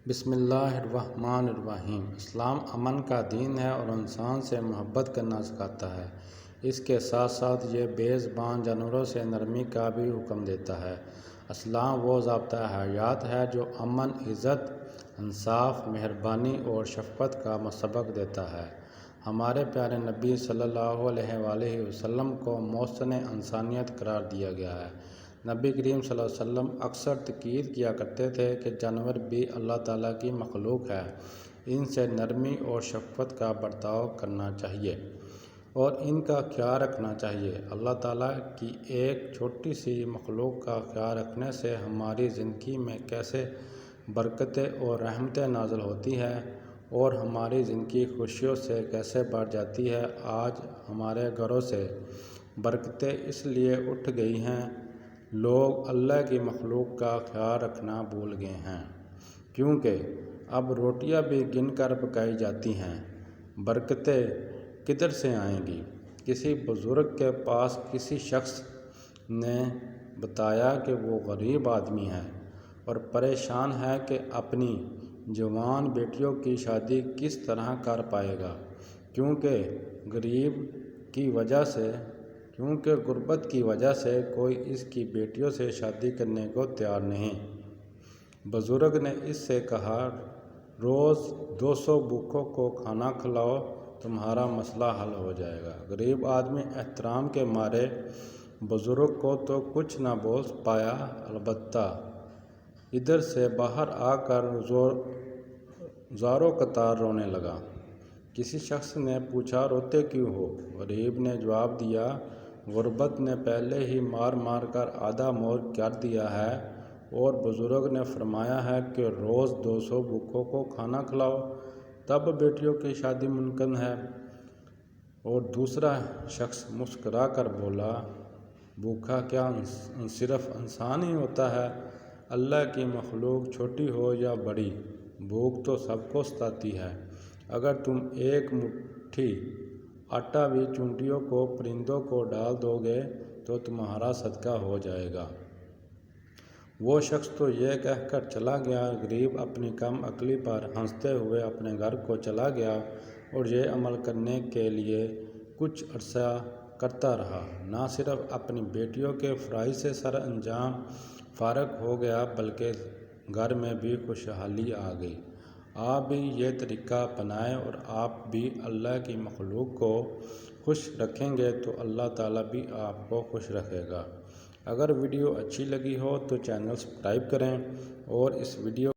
بسم اللہ الرحمن الرحیم۔ اسلام امن کا دین ہے اور انسان سے محبت کرنا سکھاتا ہے۔ اس کے ساتھ ساتھ یہ بے زبان جانوروں سے نرمی کا بھی حکم دیتا ہے۔ اسلام وہ ضابطۂ حیات ہے جو امن، عزت، انصاف، مہربانی اور شفقت کا سبق دیتا ہے۔ ہمارے پیارے نبی صلی اللہ علیہ وآلہ وسلم کو محسن انسانیت قرار دیا گیا ہے۔ نبی کریم صلی اللہ علیہ وسلم اکثر تاکید کیا کرتے تھے کہ جانور بھی اللہ تعالیٰ کی مخلوق ہے، ان سے نرمی اور شفقت کا برتاؤ کرنا چاہیے اور ان کا خیال رکھنا چاہیے۔ اللہ تعالیٰ کی ایک چھوٹی سی مخلوق کا خیال رکھنے سے ہماری زندگی میں کیسے برکتیں اور رحمتیں نازل ہوتی ہیں اور ہماری زندگی خوشیوں سے کیسے بھر جاتی ہے۔ آج ہمارے گھروں سے برکتیں اس لیے اٹھ گئی ہیں، لوگ اللہ کی مخلوق کا خیال رکھنا بھول گئے ہیں، کیونکہ اب روٹیاں بھی گن کر پکائی جاتی ہیں۔ برکتیں کدھر سے آئیں گی؟ کسی بزرگ کے پاس کسی شخص نے بتایا کہ وہ غریب آدمی ہے اور پریشان ہے کہ اپنی جوان بیٹیوں کی شادی کس طرح کر پائے گا، کیونکہ غربت کی وجہ سے کوئی اس کی بیٹیوں سے شادی کرنے کو تیار نہیں۔ بزرگ نے اس سے کہا، روز 200 بھوکوں کو کھانا کھلاؤ، تمہارا مسئلہ حل ہو جائے گا۔ غریب آدمی احترام کے مارے بزرگ کو تو کچھ نہ بول پایا، البتہ ادھر سے باہر آ کر زاروں قطار رونے لگا۔ کسی شخص نے پوچھا، روتے کیوں ہو؟ غریب نے جواب دیا، غربت نے پہلے ہی مار مار کر آدھا مور کر دیا ہے، اور بزرگ نے فرمایا ہے کہ روز 200 بھوکوں کو کھانا کھلاؤ، تب بیٹیوں کی شادی ممکن ہے۔ اور دوسرا شخص مسکرا کر بولا، بھوکا کیا صرف انسان ہی ہوتا ہے؟ اللہ کی مخلوق چھوٹی ہو یا بڑی، بھوک تو سب کو ستاتی ہے۔ اگر تم ایک مٹھی آٹا بھی چیونٹیوں کو، پرندوں کو ڈال دو گے تو تمہارا صدقہ ہو جائے گا۔ وہ شخص تو یہ کہہ کر چلا گیا۔ غریب اپنی کم عقلی پر ہنستے ہوئے اپنے گھر کو چلا گیا اور یہ عمل کرنے کے لیے کچھ عرصہ کرتا رہا۔ نہ صرف اپنی بیٹیوں کے فرائض سے سر انجام فارغ ہو گیا بلکہ گھر میں بھی خوشحالی آ گئی۔ آپ بھی یہ طریقہ اپنائیں اور آپ بھی اللہ کی مخلوق کو خوش رکھیں گے تو اللہ تعالیٰ بھی آپ کو خوش رکھے گا۔ اگر ویڈیو اچھی لگی ہو تو چینل سبسکرائب کریں اور اس ویڈیو